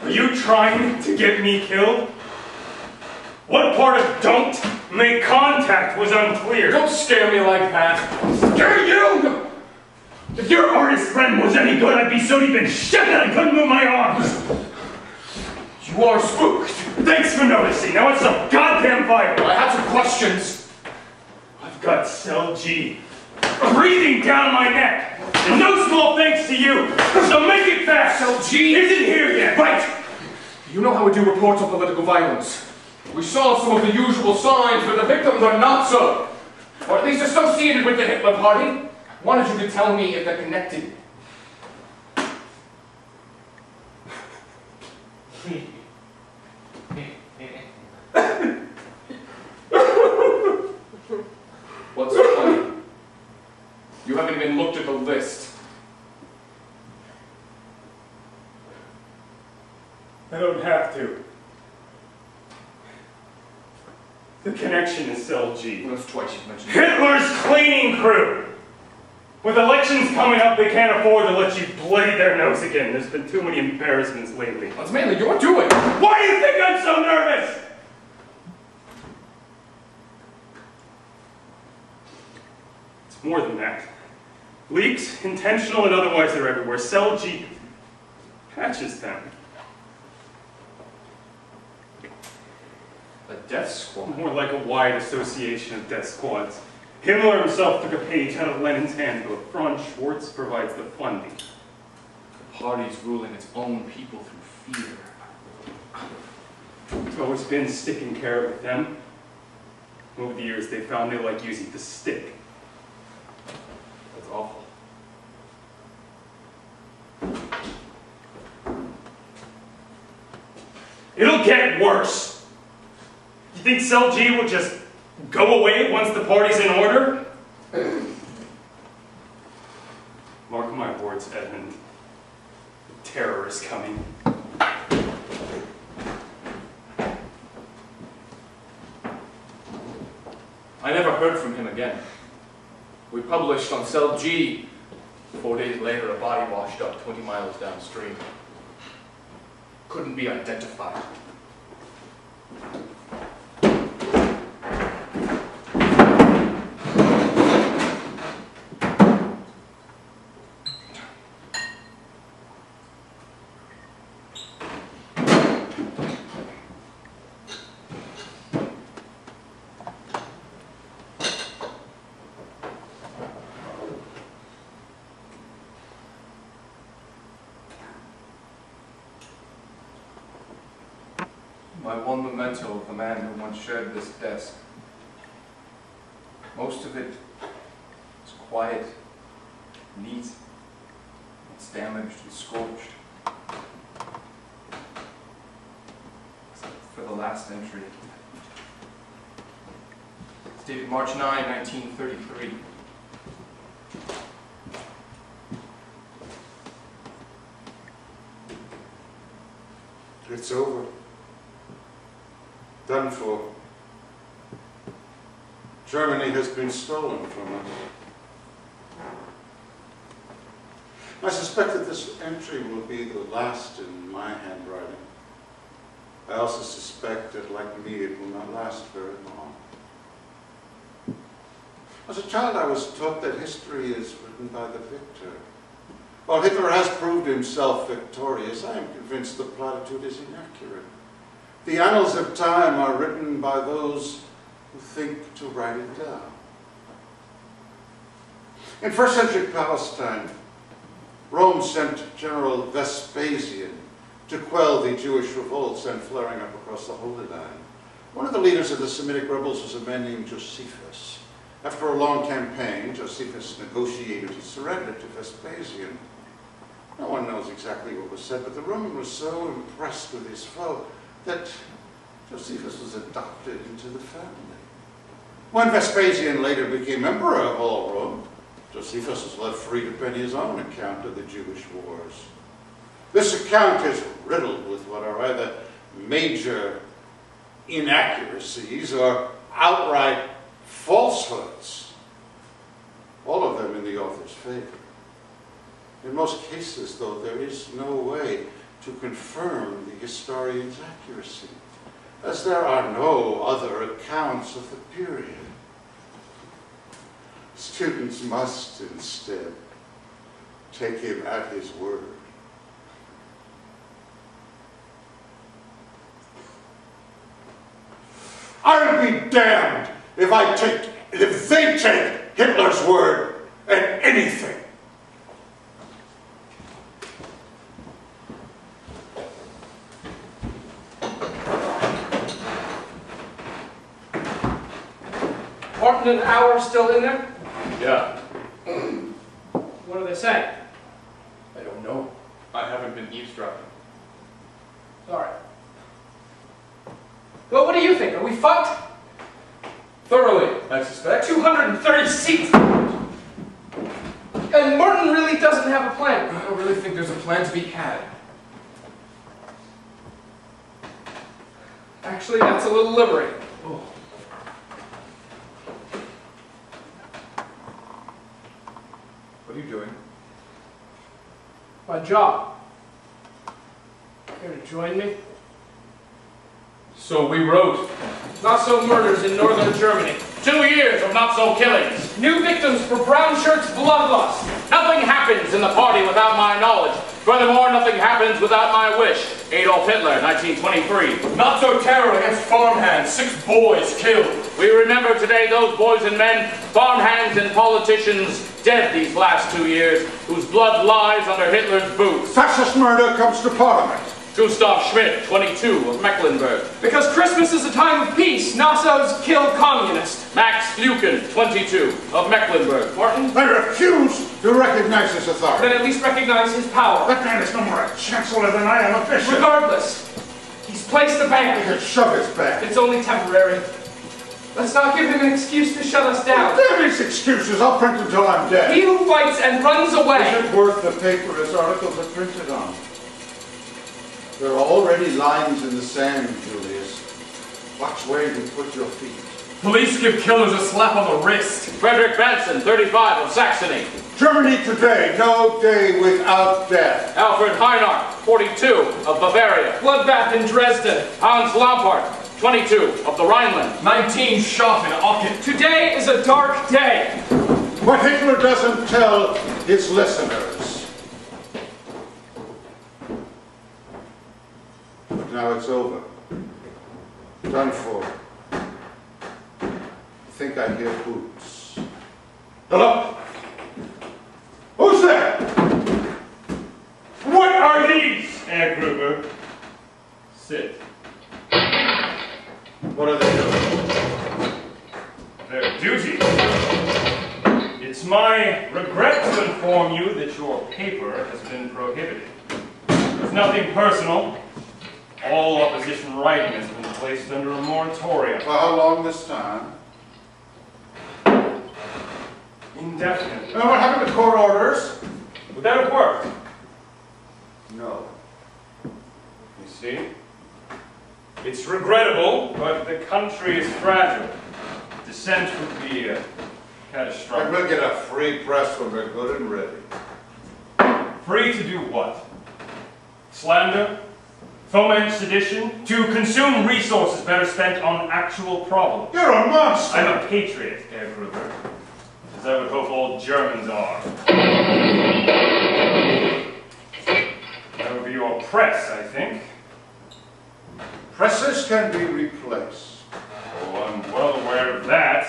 Are you trying to get me killed? What part of don't make contact was unclear? Don't scare me like that. Scare you? If your artist friend was any good, I'd be so deep in shit that I couldn't move my arms. You are spooked. Thanks for noticing. Now it's some goddamn fire. I have some questions. I've got Cell G breathing down my neck. And no small thanks to you. So make it fast. Cell G isn't here yet. Right. You know how we do reports on political violence. We saw some of the usual signs, but the victims are not so. Or at least associated with the Hitler Party. I wanted you to tell me if they're connected. What's so funny? You haven't even looked at the list. I don't have to. The connection is Cell G. Well, that's twice you've mentioned it. Hitler's cleaning crew! With elections coming up, they can't afford to let you bleed their nose again. There's been too many embarrassments lately. That's mainly your doing. Why do you think I'm so nervous? It's more than that. Leaks, intentional and otherwise, they're everywhere. Cell G patches them. A death squad? More like a wide association of death squads. Himmler himself took a page out of Lenin's handbook. Franz Schwarz provides the funding. The party's ruling its own people through fear. It's always been stick and carrot with them. Over the years, they found they like using the stick. That's awful. It'll get worse. You think Cell G will just go away once the party's in order? Mark my words, Edmund. The terror is coming. I never heard from him again. We published on Cell G. 4 days later, a body washed up 20 miles downstream. Couldn't be identified. My one memento of the man who once shared this desk. Most of it is quiet, neat, it's damaged and scorched. Except for the last entry. It's dated March 9, 1933. It's over. Done for. Germany has been stolen from us. I suspect that this entry will be the last in my handwriting. I also suspect that, like me, it will not last very long. As a child, I was taught that history is written by the victor. While Hitler has proved himself victorious, I am convinced the platitude is inaccurate. The annals of time are written by those who think to write it down. In first century Palestine, Rome sent General Vespasian to quell the Jewish revolts and flaring up across the Holy Land. One of the leaders of the Semitic rebels was a man named Josephus. After a long campaign, Josephus negotiated his surrender to Vespasian. No one knows exactly what was said, but the Roman was so impressed with his foe that Josephus was adopted into the family. When Vespasian later became emperor of all Rome, Josephus was left free to pen his own account of the Jewish wars. This account is riddled with what are either major inaccuracies or outright falsehoods, all of them in the author's favor. In most cases, though, there is no way to confirm the historian's accuracy, as there are no other accounts of the period. Students must instead take him at his word. I'll be damned if they take Hitler's word and anything. Martin and Auer still in there? Yeah. What are they saying? I don't know. I haven't been eavesdropping. Sorry. Well, what do you think? Are we fucked? Thoroughly, I suspect. 230 seats! And Martin really doesn't have a plan. I don't really think there's a plan to be had. Actually, that's a little liberating. Oh. What are you doing? My job. Here to join me? So we wrote. Not-so murders in northern Germany. 2 years of not-so killings. New victims for brown shirts bloodlust. Nothing happens in the party without my knowledge. Furthermore, nothing happens without my wish. Adolf Hitler, 1923. Not so terror against farmhands. 6 boys killed. We remember today those boys and men, farmhands and politicians, dead these last 2 years, whose blood lies under Hitler's boots. Fascist murder comes to Parliament. Gustav Schmidt, 22, of Mecklenburg. Because Christmas is a time of peace, NASA's kill communists. Max Lukin, 22, of Mecklenburg. Martin? I refuse to recognize his authority. Then at least recognize his power. That man is no more a chancellor than I am a bishop. Regardless, he's placed a He ban. can shove his back. It's only temporary. Let's not give him an excuse to shut us down. Damn these excuses, I'll print them till I'm dead. He who fights and runs away. Is it worth the paper his articles are printed on? There are already lines in the sand, Julius. Watch where you put your feet. Police give killers a slap on the wrist. Frederick Benson, 35, of Saxony. Germany today, no day without death. Alfred Heinarch, 42, of Bavaria. Bloodbath in Dresden. Hans Lampart, 22, of the Rhineland. 19 shot in Aachen. Today is a dark day. What Hitler doesn't tell his listeners. But now it's over. Done for. I think I hear boots. Hello? Who's there? What are these, Herr Gruber? Sit. What are they doing? Their duty. It's my regret to inform you that your paper has been prohibited. It's nothing personal. All opposition writing has been placed under a moratorium. For how long this time? Indefinitely. And what happened to court orders? Would that have worked? No. You see? It's regrettable, but the country is fragile. Dissent would be And catastrophic. we'll get a free press when we're good and ready. Free to do what? Slander? Foment sedition? To consume resources better spent on actual problems. You're a monster! I'm a patriot, Herr Gruber. As I would hope all Germans are. That would be your press, I think. Presses can be replaced. Oh, I'm well aware of that.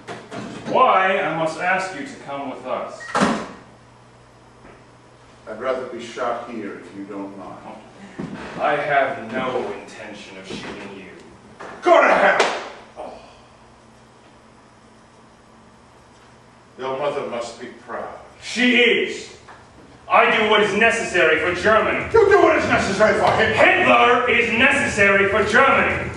Which is why I must ask you to come with us. I'd rather be shot here if you don't mind. I have no intention of shooting you. Go to hell! Oh. Your mother must be proud. She is. I do what is necessary for Germany. You do what is necessary for Hitler. Hitler is necessary for Germany.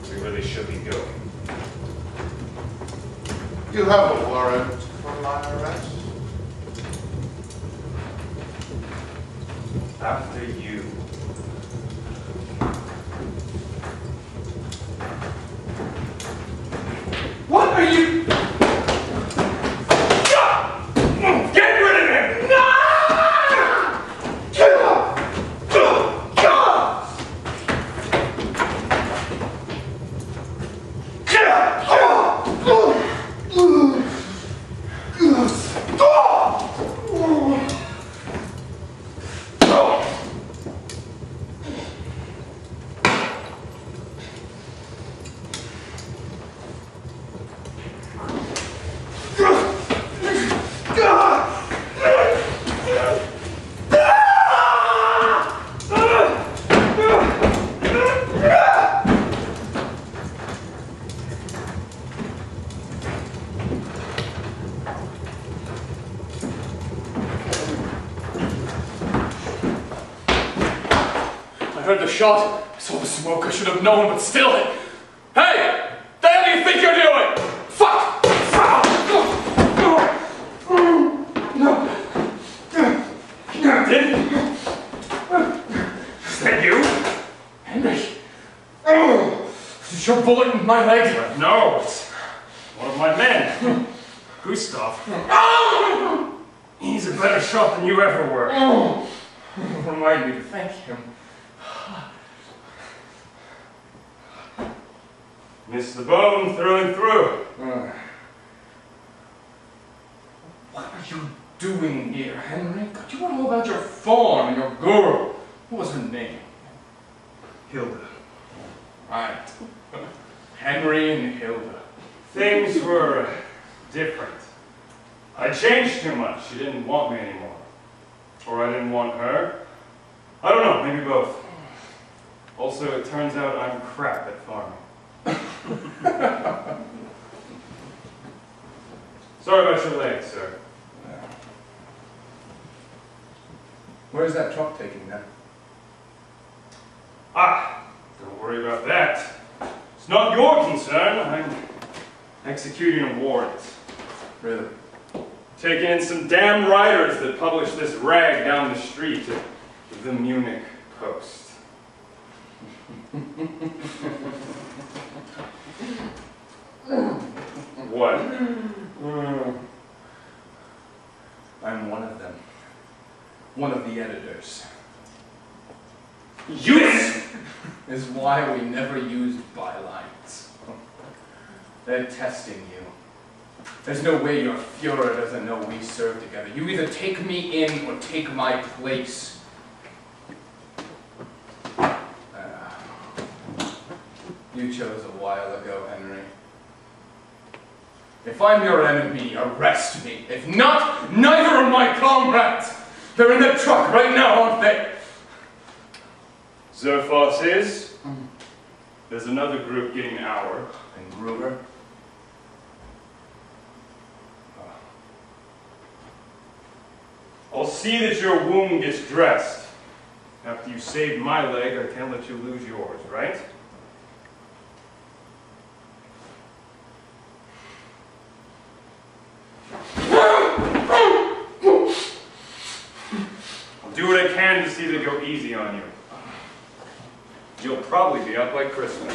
We really should be going. You have a warrant for my arrest? After you. What are you? Get rid of him! No! heard the shot. I saw the smoke. I should have known, but still. Hey! The hell do you think you're doing? Fuck! Captain? Is that you? Henry. Is your bullet in my leg? No, it's one of my men. Gustav. He's a better shot than you ever were. Remind me to thank him. Missed the bone through and through. What are you doing here, Henry? God, you want to know about your farm and your girl. What was her name? Hilda. Right. Henry and Hilda. Things were different. I changed too much. She didn't want me anymore. Or I didn't want her. I don't know, maybe both. Also, it turns out I'm crap at farming. Sorry about your leg, sir. Where's that truck taking them? Ah, don't worry about that. It's not your concern. I'm executing a warrant. Really? Taking in some damn writers that published this rag down the street at the Munich Post. What? I'm one of them. One of the editors. Yes! Is why we never used bylines. They're testing you. There's no way your Fuhrer doesn't know we serve together. You either take me in or take my place. You chose a while ago, Henry. If I'm your enemy, arrest me. If not, neither are my comrades. They're in the truck right now, aren't they? Zerfos is. There's another group getting our. And Gruber? I'll see that your wound gets dressed. After you saved my leg, I can't let you lose yours, right? I'll do what I can to see that go easy on you. You'll probably be up like Christmas.